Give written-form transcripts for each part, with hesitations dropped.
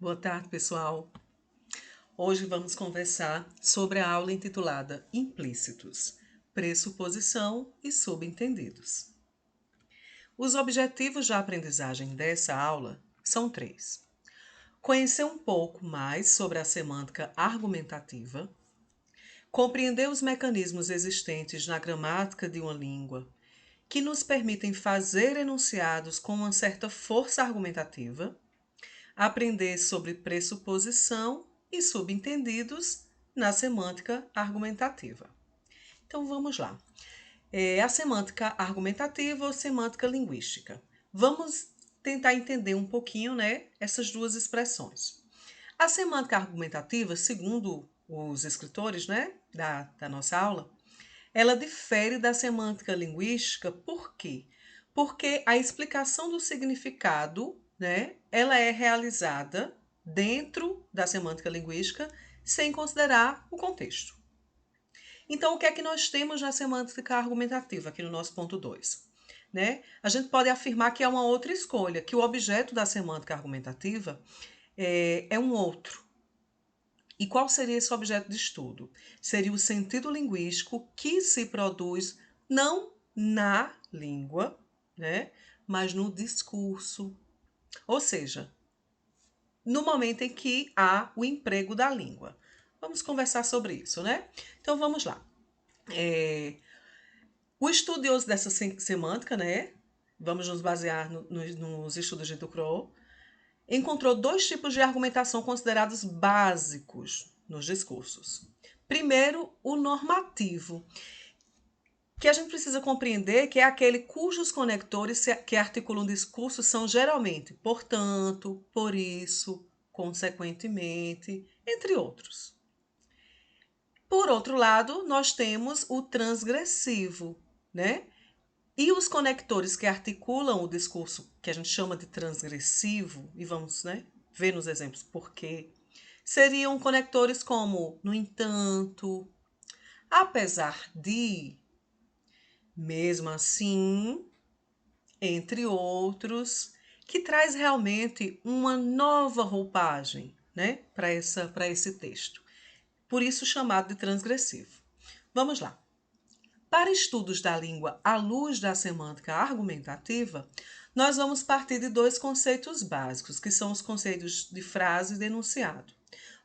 Boa tarde, pessoal. Hoje vamos conversar sobre a aula intitulada Implícitos, Pressuposição e Subentendidos. Os objetivos da aprendizagem dessa aula são três: conhecer um pouco mais sobre a semântica argumentativa, compreender os mecanismos existentes na gramática de uma língua que nos permitem fazer enunciados com uma certa força argumentativa, aprender sobre pressuposição e subentendidos na semântica argumentativa. Então vamos lá. A semântica argumentativa ou semântica linguística. Vamos tentar entender um pouquinho, essas duas expressões. A semântica argumentativa, segundo os escritores, da nossa aula, ela difere da semântica linguística. Por quê? Porque a explicação do significado, ela é realizada dentro da semântica linguística sem considerar o contexto. Então, o que é que nós temos na semântica argumentativa, aqui no nosso ponto 2? A gente pode afirmar que é uma outra escolha, que o objeto da semântica argumentativa é um outro. E qual seria esse objeto de estudo? Seria o sentido linguístico que se produz não na língua, mas no discurso. Ou seja, no momento em que há o emprego da língua. Vamos conversar sobre isso, Então, vamos lá. O estudioso dessa semântica, vamos nos basear nos estudos de Ducrot, encontrou dois tipos de argumentação considerados básicos nos discursos. Primeiro, o normativo, que a gente precisa compreender que é aquele cujos conectores que articulam o discurso são geralmente portanto, por isso, consequentemente, entre outros. Por outro lado, nós temos o transgressivo, E os conectores que articulam o discurso, que a gente chama de transgressivo, e vamos ver nos exemplos por quê, seriam conectores como no entanto, apesar de, mesmo assim, entre outros, que traz realmente uma nova roupagem para esse texto. Por isso chamado de transgressivo. Vamos lá. Para estudos da língua à luz da semântica argumentativa, nós vamos partir de dois conceitos básicos, que são os conceitos de frase e de enunciado.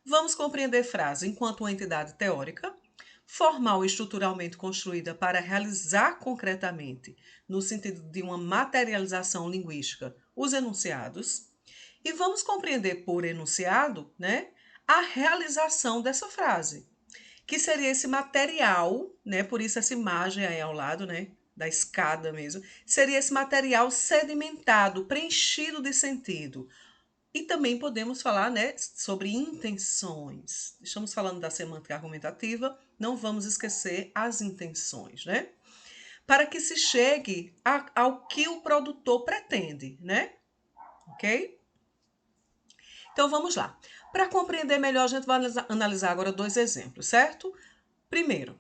Vamos compreender frase enquanto uma entidade teórica, formal e estruturalmente construída para realizar concretamente, no sentido de uma materialização linguística, os enunciados. E vamos compreender por enunciado, a realização dessa frase, que seria esse material, por isso essa imagem aí ao lado, da escada mesmo, seria esse material sedimentado, preenchido de sentido. E também podemos falar, sobre intenções. Estamos falando da semântica argumentativa, não vamos esquecer as intenções, Para que se chegue ao que o produtor pretende, Ok? Então vamos lá. Para compreender melhor, a gente vai analisar agora dois exemplos, certo? Primeiro,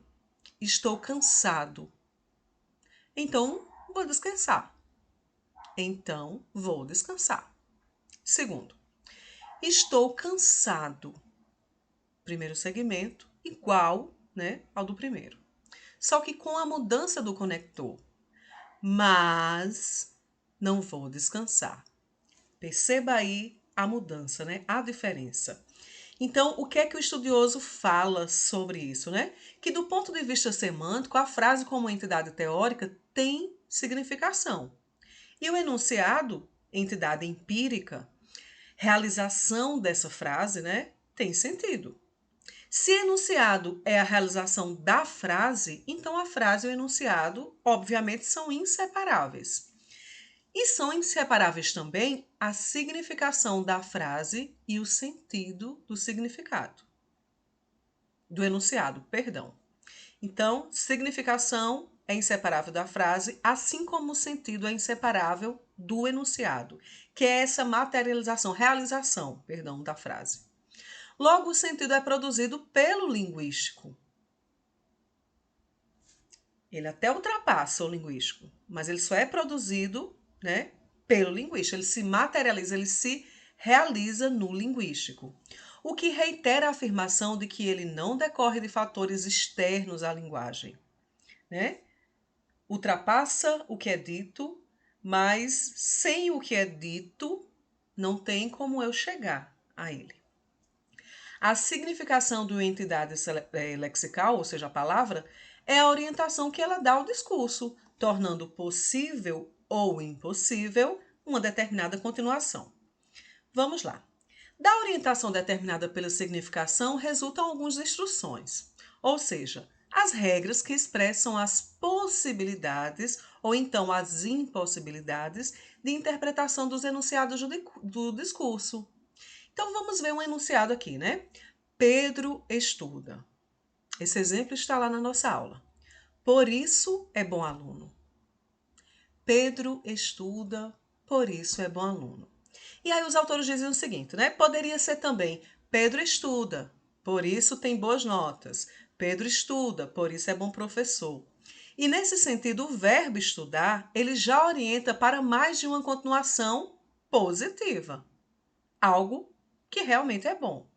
estou cansado. Então, vou descansar. Então, vou descansar. Segundo, estou cansado. Primeiro segmento, igual, ao do primeiro. Só que com a mudança do conector. Mas não vou descansar. Perceba aí a mudança, a diferença. Então, o que é que o estudioso fala sobre isso, Que do ponto de vista semântico, a frase como entidade teórica tem significação. E o enunciado, entidade empírica, realização dessa frase, tem sentido. Se enunciado é a realização da frase, então a frase e o enunciado, obviamente, são inseparáveis. E são inseparáveis também a significação da frase e o sentido do significado. Do enunciado, perdão. Então, significação é inseparável da frase, assim como o sentido é inseparável do enunciado, que é essa materialização, realização, da frase. Logo, o sentido é produzido pelo linguístico. Ele até ultrapassa o linguístico, mas ele só é produzido, pelo linguístico. Ele se materializa, ele se realiza no linguístico, o que reitera a afirmação de que ele não decorre de fatores externos à linguagem, né? Ultrapassa o que é dito, mas sem o que é dito, não tem como eu chegar a ele. A significação de uma entidade lexical, ou seja, a palavra, é a orientação que ela dá ao discurso, tornando possível ou impossível uma determinada continuação. Vamos lá. Da orientação determinada pela significação resultam algumas instruções, ou seja, as regras que expressam as possibilidades ou então as impossibilidades de interpretação dos enunciados do discurso. Então vamos ver um enunciado aqui, né? Pedro estuda. Esse exemplo está lá na nossa aula. Por isso é bom aluno. Pedro estuda, por isso é bom aluno. E aí os autores dizem o seguinte, né? Poderia ser também Pedro estuda, por isso tem boas notas. Pedro estuda, por isso é bom professor. E nesse sentido, o verbo estudar, ele já orienta para mais de uma continuação positiva. Algo que realmente é bom,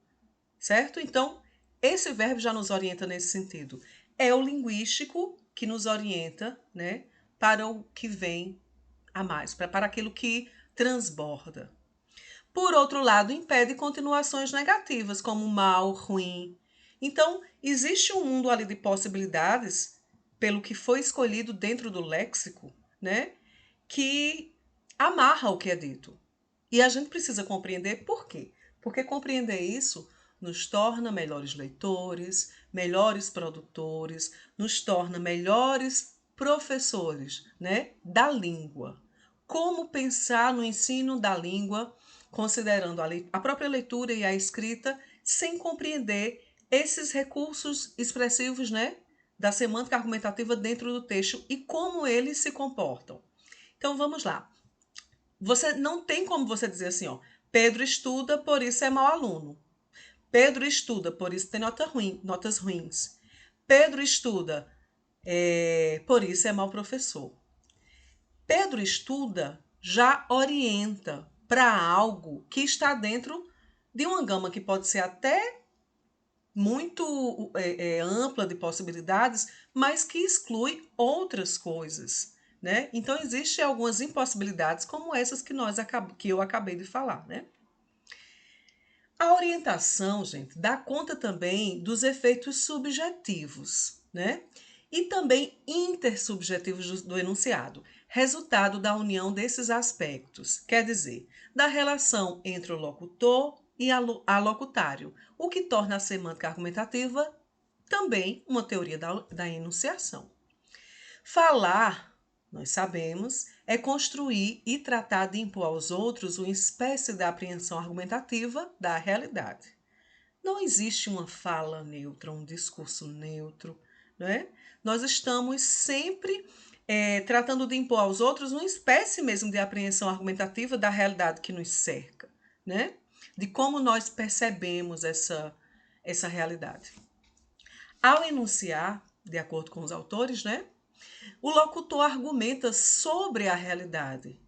certo? Então, esse verbo já nos orienta nesse sentido. É o linguístico que nos orienta, né, para o que vem a mais, para aquilo que transborda. Por outro lado, impede continuações negativas, como mal, ruim. Então, existe um mundo ali de possibilidades, pelo que foi escolhido dentro do léxico, né, que amarra o que é dito. E a gente precisa compreender por quê. Porque compreender isso nos torna melhores leitores, melhores produtores, nos torna melhores professores, né, da língua. Como pensar no ensino da língua, considerando a própria leitura e a escrita, sem compreender esses recursos expressivos, né, da semântica argumentativa dentro do texto e como eles se comportam. Então vamos lá. Você não tem como você dizer assim, ó, Pedro estuda, por isso é mau aluno. Pedro estuda, por isso tem notas ruins. Pedro estuda, por isso é mau professor. Pedro estuda já orienta para algo que está dentro de uma gama que pode ser até muito ampla de possibilidades, mas que exclui outras coisas, né? Então, existem algumas impossibilidades como essas que eu acabei de falar, né? A orientação, gente, dá conta também dos efeitos subjetivos, né? E também intersubjetivos do enunciado, resultado da união desses aspectos, quer dizer, da relação entre o locutor e a locutário, o que torna a semântica argumentativa também uma teoria da enunciação. Falar, nós sabemos, é construir e tratar de impor aos outros uma espécie de apreensão argumentativa da realidade. Não existe uma fala neutra, um discurso neutro, não é? Nós estamos sempre tratando de impor aos outros uma espécie mesmo de apreensão argumentativa da realidade que nos cerca, né? De como nós percebemos essa realidade. Ao enunciar, de acordo com os autores, né? O locutor argumenta sobre a realidade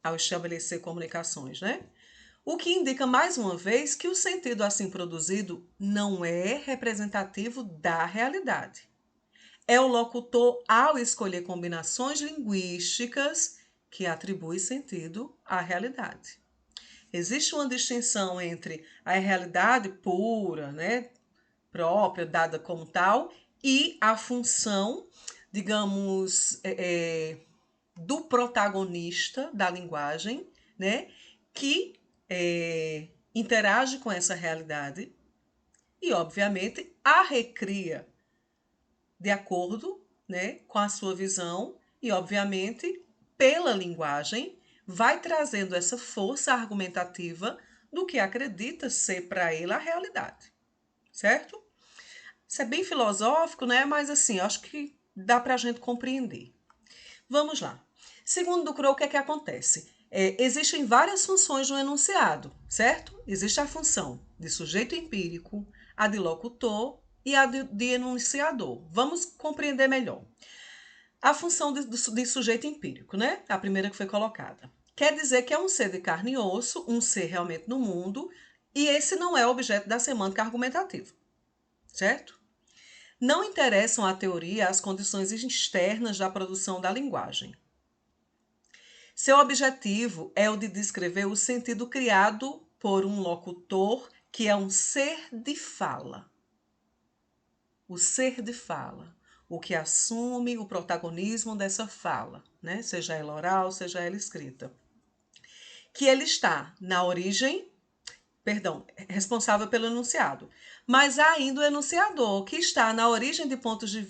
ao estabelecer comunicações, né? O que indica mais uma vez que o sentido assim produzido não é representativo da realidade. É o locutor, ao escolher combinações linguísticas, que atribui sentido à realidade. Existe uma distinção entre a realidade pura, né, própria, dada como tal, e a função, digamos, do protagonista da linguagem, né, que interage com essa realidade e, obviamente, a recria de acordo, né, com a sua visão e, obviamente, pela linguagem, vai trazendo essa força argumentativa do que acredita ser para ele a realidade, certo? Isso é bem filosófico, né? Mas assim, acho que dá para a gente compreender. Vamos lá. Segundo Crow, o que é que acontece? Existem várias funções no enunciado, certo? Existe a função de sujeito empírico, a de locutor e a de enunciador. Vamos compreender melhor. A função de sujeito empírico, né? A primeira que foi colocada. quer dizer que é um ser de carne e osso, um ser realmente no mundo, e esse não é objeto da semântica argumentativa, certo? Não interessam à teoria as condições externas da produção da linguagem. Seu objetivo é o de descrever o sentido criado por um locutor, que é um ser de fala. O ser de fala, o que assume o protagonismo dessa fala, né? Seja ela oral, seja ela escrita. Que ele está na origem, responsável pelo enunciado. Mas há ainda o enunciador, que está na origem de pontos de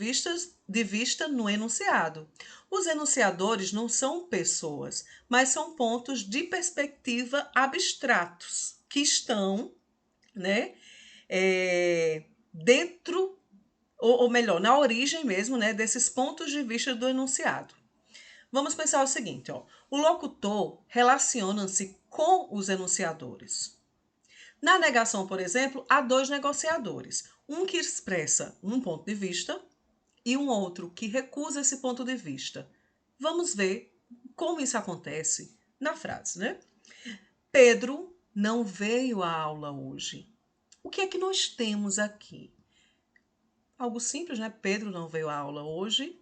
vista no enunciado. Os enunciadores não são pessoas, mas são pontos de perspectiva abstratos, que estão, né, dentro, ou melhor, na origem mesmo, né, desses pontos de vista do enunciado. Vamos pensar o seguinte, ó. O locutor relaciona-se com os enunciadores. Na negação, por exemplo, há dois negociadores. Um que expressa um ponto de vista e um outro que recusa esse ponto de vista. Vamos ver como isso acontece na frase, né? Pedro não veio à aula hoje. O que é que nós temos aqui? Algo simples, né? Pedro não veio à aula hoje.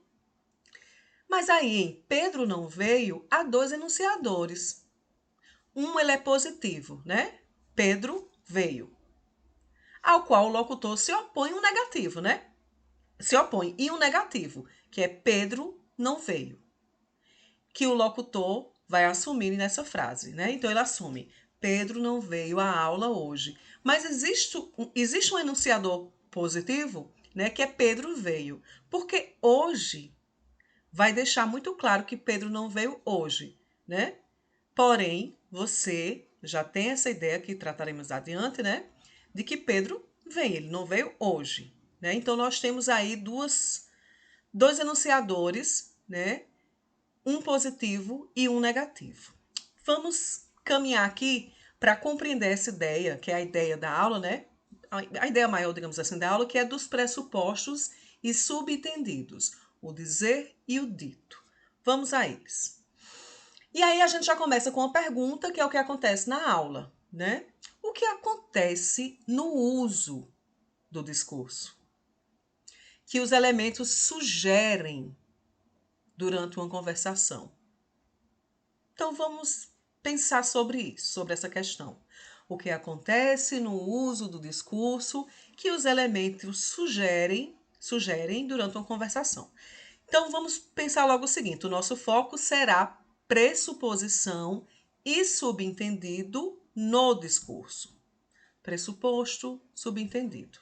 Mas aí, em Pedro não veio, há dois enunciadores. Um, ele é positivo, né? Pedro veio. Ao qual o locutor se opõe um negativo, né? Se opõe e um negativo, que é Pedro não veio. Que o locutor vai assumir nessa frase, né? Então ele assume, Pedro não veio à aula hoje. Mas existe um enunciador positivo, né? Que é Pedro veio. Porque hoje vai deixar muito claro que Pedro não veio hoje, né? Porém, você já tem essa ideia que trataremos adiante, né? De que Pedro vem, ele não veio hoje, né? Então, nós temos aí dois enunciadores, né? Um positivo e um negativo. Vamos caminhar aqui para compreender essa ideia, que é a ideia da aula, né? A ideia maior, digamos assim, da aula, que é dos pressupostos e subentendidos, o dizer e o dito. Vamos a eles. E aí a gente já começa com uma pergunta, que é o que acontece na aula, né? O que acontece no uso do discurso? Que os elementos sugerem durante uma conversação. Então vamos pensar sobre isso, sobre essa questão. O que acontece no uso do discurso que os elementos sugerem durante uma conversação. Então vamos pensar logo o seguinte: o nosso foco será pressuposição e subentendido no discurso. Pressuposto, subentendido,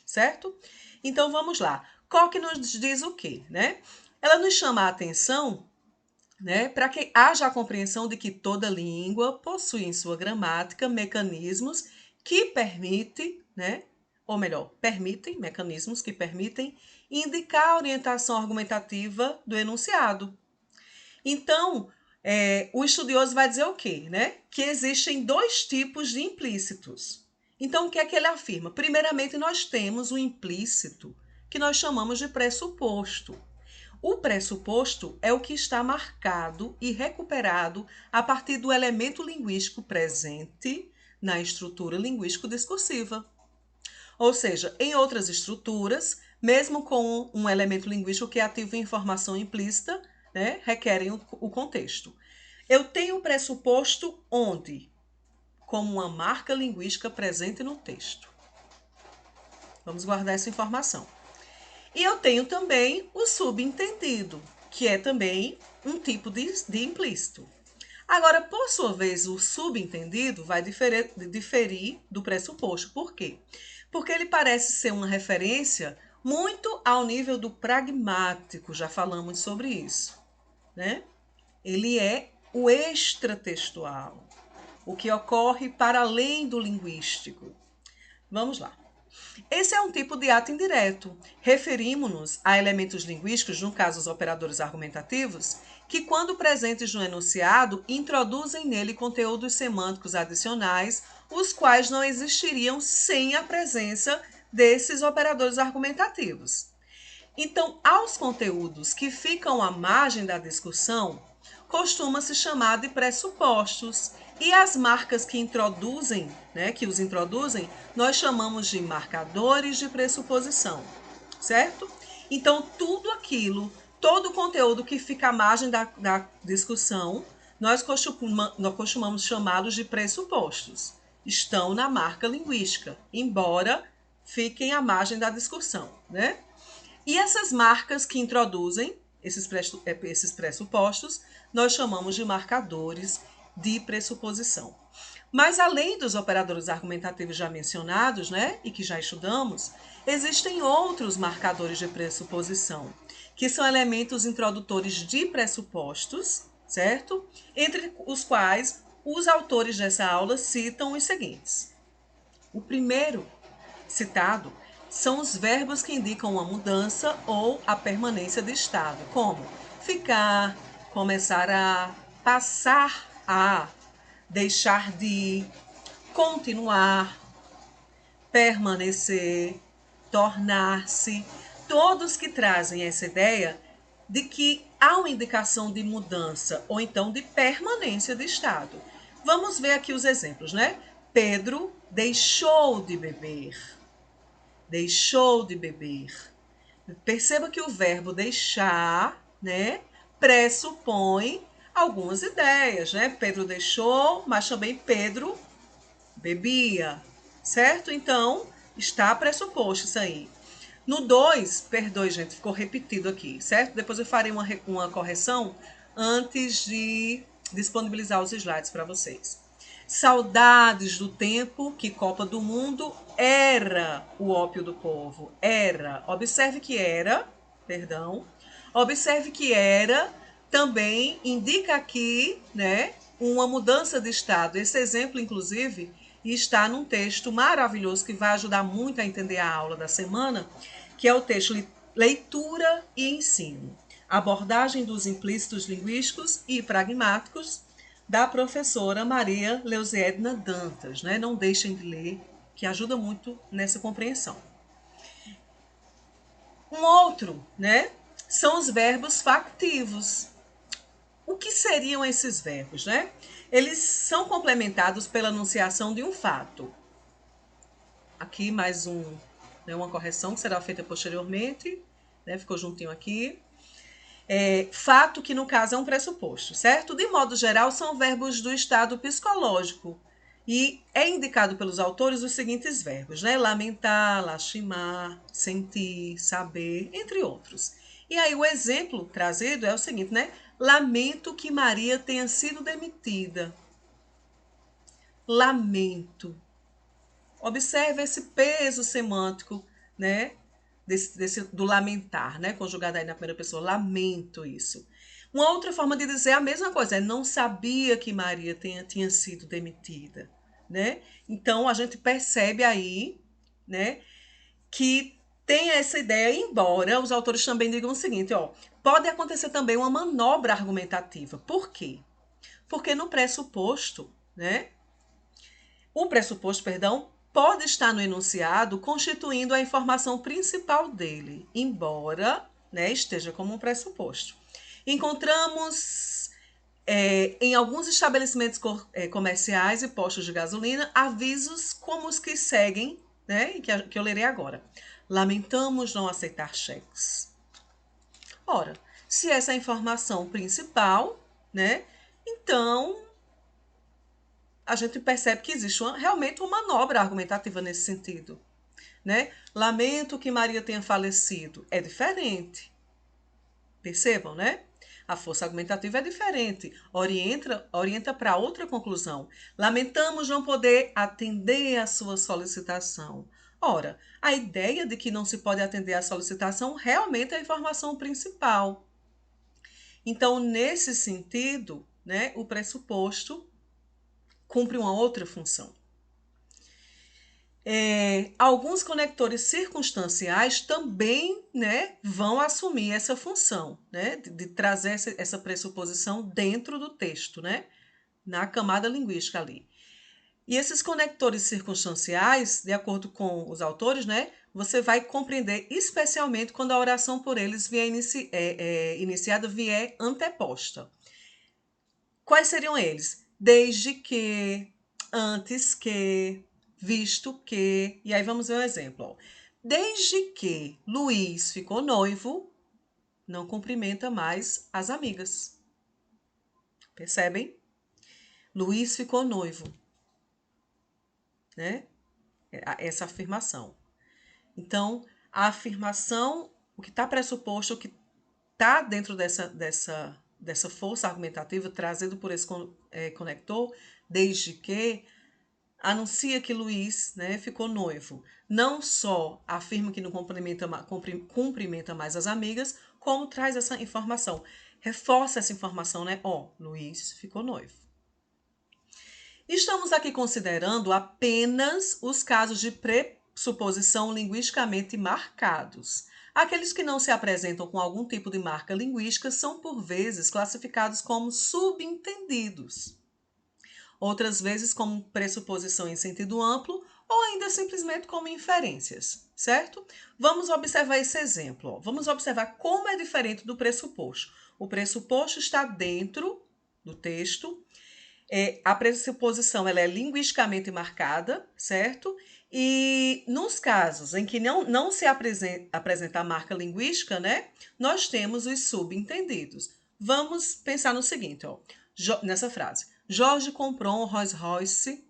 certo? Então vamos lá. Koch nos diz o quê, né? Ela nos chama a atenção, né, para que haja a compreensão de que toda língua possui em sua gramática mecanismos que permitem, né, ou melhor, mecanismos que permitem indicar a orientação argumentativa do enunciado. Então, o estudioso vai dizer o quê? Né? Que existem dois tipos de implícitos. Então, o que é que ele afirma? Primeiramente, nós temos o implícito, que nós chamamos de pressuposto. O pressuposto é o que está marcado e recuperado a partir do elemento linguístico presente na estrutura linguístico-discursiva. Ou seja, em outras estruturas, mesmo com um elemento linguístico que ativa informação implícita, né, requerem o contexto. Eu tenho o pressuposto onde? Como uma marca linguística presente no texto. Vamos guardar essa informação. E eu tenho também o subentendido, que é também um tipo de implícito. Agora, por sua vez, o subentendido vai diferir do pressuposto. Por quê? Porque ele parece ser uma referência muito ao nível do pragmático, já falamos sobre isso, né? Ele é o extratextual, o que ocorre para além do linguístico. Vamos lá. Esse é um tipo de ato indireto. Referimos-nos a elementos linguísticos, no caso os operadores argumentativos, que, quando presentes no enunciado, introduzem nele conteúdos semânticos adicionais, os quais não existiriam sem a presença desses operadores argumentativos. Então, aos conteúdos que ficam à margem da discussão, costuma se chamar de pressupostos. E as marcas que introduzem, né, que os introduzem, nós chamamos de marcadores de pressuposição, certo? Então, tudo aquilo, todo o conteúdo que fica à margem da discussão, nós costumamos chamá-los de pressupostos. Estão na marca linguística, embora fiquem à margem da discussão, né? E essas marcas que introduzem esses pressupostos, nós chamamos de marcadores de pressuposição. Mas além dos operadores argumentativos já mencionados, né, e que já estudamos, existem outros marcadores de pressuposição, que são elementos introdutores de pressupostos, certo? Entre os quais os autores dessa aula citam os seguintes. O primeiro citado são os verbos que indicam uma mudança ou a permanência de estado, como ficar, começar a, passar a, deixar de, continuar, permanecer, tornar-se, todos que trazem essa ideia de que há uma indicação de mudança ou então de permanência de estado. Vamos ver aqui os exemplos, né? Pedro deixou de beber. Deixou de beber. Perceba que o verbo deixar, né, pressupõe algumas ideias, né? Pedro deixou, mas também Pedro bebia, certo? Então, está pressuposto isso aí. No 2, perdoe, gente, ficou repetido aqui, certo? Depois eu farei uma correção antes de disponibilizar os slides para vocês. Saudades do tempo que Copa do Mundo era o ópio do povo. Era. Observe que era, perdão. Observe que era também indica aqui, né, uma mudança de estado. Esse exemplo, inclusive, está num texto maravilhoso que vai ajudar muito a entender a aula da semana, que é o texto Leitura e Ensino. Abordagem dos implícitos linguísticos e pragmáticos, da professora Maria Leuziedna Dantas, né? Não deixem de ler, que ajuda muito nessa compreensão. Um outro, né, são os verbos factivos. O que seriam esses verbos, né? Eles são complementados pela anunciação de um fato. Aqui mais uma correção que será feita posteriormente, né? Ficou juntinho aqui. Fato que no caso é um pressuposto, certo? De modo geral, são verbos do estado psicológico. E é indicado pelos autores os seguintes verbos, né? Lamentar, lastimar, sentir, saber, entre outros. E aí o exemplo trazido é o seguinte, né? Lamento que Maria tenha sido demitida. Lamento. Observe esse peso semântico, né? Do lamentar, né? Conjugado aí na primeira pessoa, lamento isso. Uma outra forma de dizer a mesma coisa é não sabia que Maria tinha sido demitida, né? Então a gente percebe aí, né, que tem essa ideia, embora os autores também digam o seguinte, ó, pode acontecer também uma manobra argumentativa. Por quê? Porque no pressuposto, né? O pressuposto, perdão, pode estar no enunciado constituindo a informação principal dele, embora, né, esteja como um pressuposto. Encontramos em alguns estabelecimentos comerciais e postos de gasolina avisos como os que seguem, né, que eu lerei agora. Lamentamos não aceitar cheques. Ora, se essa é a informação principal, né, então a gente percebe que existe realmente uma manobra argumentativa nesse sentido, né? Lamento que Maria tenha falecido. É diferente. Percebam, né? A força argumentativa é diferente. Orienta para outra conclusão. Lamentamos não poder atender à sua solicitação. Ora, a ideia de que não se pode atender à solicitação realmente é a informação principal. Então, nesse sentido, né, o pressuposto cumpre uma outra função. Alguns conectores circunstanciais também, né, vão assumir essa função, né, de trazer essa pressuposição dentro do texto, né, na camada linguística ali. E esses conectores circunstanciais, de acordo com os autores, né, você vai compreender especialmente quando a oração por eles vier iniciada vier anteposta. Quais seriam eles? Desde que, antes que, visto que. E aí vamos ver um exemplo. Ó. Desde que Luiz ficou noivo, não cumprimenta mais as amigas. Percebem? Luiz ficou noivo, né? Essa afirmação. Então, a afirmação, o que está pressuposto, o que está dentro dessa força argumentativa trazido por esse conector, desde que anuncia que Luiz, né, ficou noivo. Não só afirma que não cumprimenta mais as amigas, como traz essa informação. Reforça essa informação, né? Ó, Luiz ficou noivo. Estamos aqui considerando apenas os casos de pressuposição linguisticamente marcados. Aqueles que não se apresentam com algum tipo de marca linguística são, por vezes, classificados como subentendidos. Outras vezes como pressuposição em sentido amplo ou ainda simplesmente como inferências, certo? Vamos observar esse exemplo. Ó. Vamos observar como é diferente do pressuposto. O pressuposto está dentro do texto. A pressuposição ela é linguisticamente marcada, certo? E nos casos em que não se apresenta a marca linguística, né, nós temos os subentendidos. Vamos pensar no seguinte, ó, nessa frase. Jorge comprou um Rolls Royce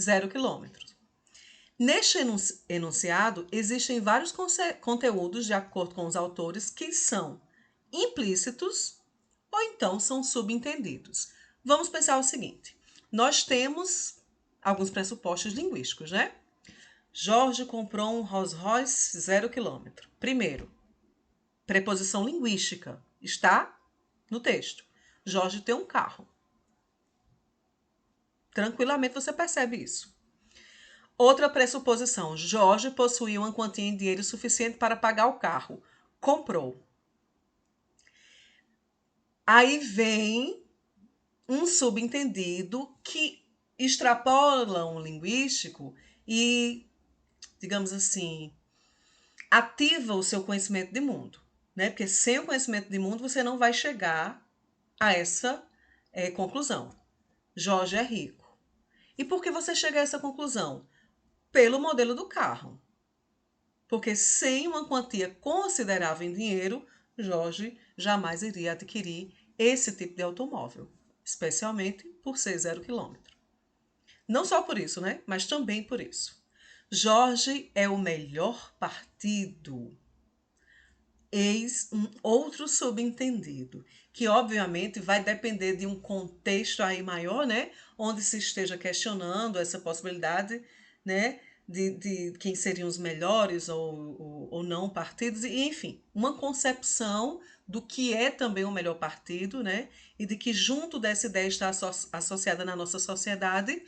0 km. Neste enunciado, existem vários conteúdos, de acordo com os autores, que são implícitos ou então são subentendidos. Vamos pensar o seguinte: nós temos alguns pressupostos linguísticos, né? Jorge comprou um Rolls Royce 0 km. Primeiro, preposição linguística está no texto. Jorge tem um carro. Tranquilamente você percebe isso. Outra pressuposição: Jorge possuía uma quantia em dinheiro suficiente para pagar o carro. Comprou. Aí vem um subentendido que extrapola um linguístico e, digamos assim, ativa o seu conhecimento de mundo, né? Porque sem o conhecimento de mundo você não vai chegar a essa conclusão. Jorge é rico. E por que você chega a essa conclusão? Pelo modelo do carro. Porque sem uma quantia considerável em dinheiro, Jorge jamais iria adquirir esse tipo de automóvel, especialmente por ser 0 quilômetro. Não só por isso, né? Mas também por isso. Jorge é o melhor partido. Eis um outro subentendido, que obviamente vai depender de um contexto aí maior, né? Onde se esteja questionando essa possibilidade, né? De quem seriam os melhores ou não partidos, e enfim, uma concepção do que é também o melhor partido, né? E de que junto dessa ideia está associada na nossa sociedade,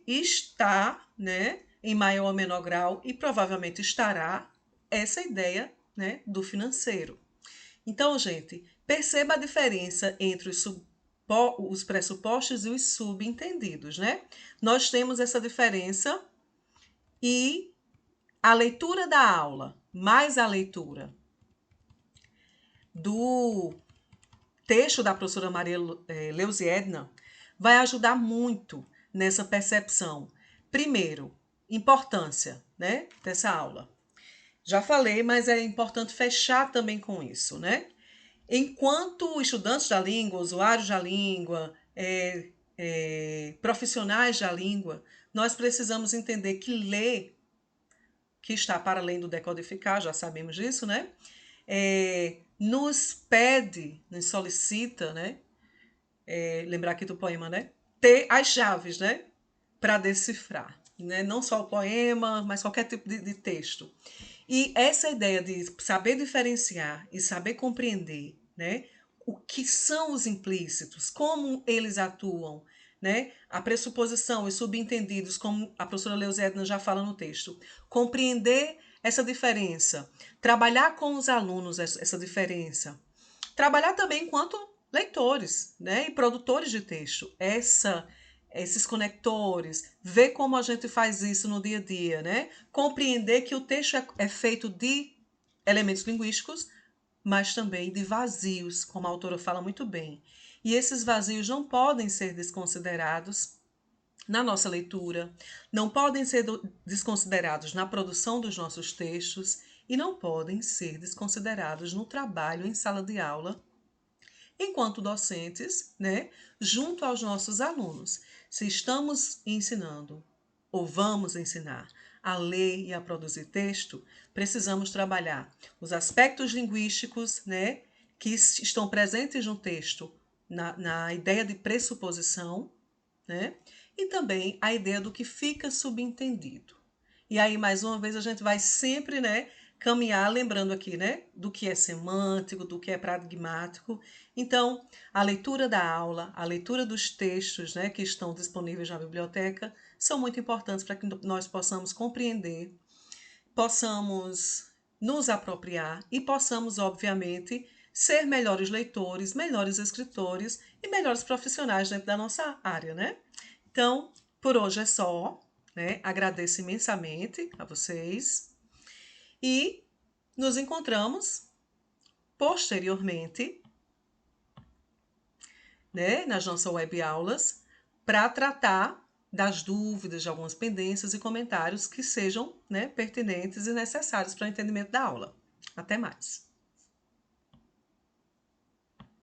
está, né? Em maior ou menor grau, e provavelmente estará essa ideia, né, do financeiro. Então, gente, perceba a diferença entre os pressupostos e os subentendidos, né? Nós temos essa diferença e a leitura da aula, mais a leitura do texto da professora Maria Leusiedna, vai ajudar muito nessa percepção. Primeiro, importância, né, dessa aula. Já falei, mas é importante fechar também com isso, né? Enquanto estudantes da língua, usuários da língua, profissionais da língua, nós precisamos entender que ler, que está para além do decodificar, já sabemos disso, né? Nos pede, nos solicita, né? Lembrar aqui do poema, né? Ter as chaves, né? Para decifrar, né? Não só o poema, mas qualquer tipo de texto. E essa ideia de saber diferenciar e saber compreender, né, o que são os implícitos, como eles atuam, né, a pressuposição, os subentendidos, como a professora Leusiedna já fala no texto. Compreender essa diferença, trabalhar com os alunos essa diferença, trabalhar também enquanto leitores, né, e produtores de texto, esses conectores, ver como a gente faz isso no dia a dia, né? Compreender que o texto é feito de elementos linguísticos, mas também de vazios, como a autora fala muito bem. E esses vazios não podem ser desconsiderados na nossa leitura, não podem ser desconsiderados na produção dos nossos textos e não podem ser desconsiderados no trabalho em sala de aula, enquanto docentes, né, junto aos nossos alunos. Se estamos ensinando ou vamos ensinar a ler e a produzir texto, precisamos trabalhar os aspectos linguísticos, né, que estão presentes no texto, na ideia de pressuposição, né, e também a ideia do que fica subentendido. E aí, mais uma vez, a gente vai sempre, né, caminhar, lembrando aqui, né, do que é semântico, do que é pragmático. Então, a leitura da aula, a leitura dos textos, né, que estão disponíveis na biblioteca, são muito importantes para que nós possamos compreender, possamos nos apropriar e possamos, obviamente, ser melhores leitores, melhores escritores e melhores profissionais dentro da nossa área, né? Então, por hoje é só, né? Agradeço imensamente a vocês e nos encontramos posteriormente, né, nas nossas web aulas para tratar das dúvidas, de algumas pendências e comentários que sejam, né, pertinentes e necessários para o entendimento da aula. Até mais!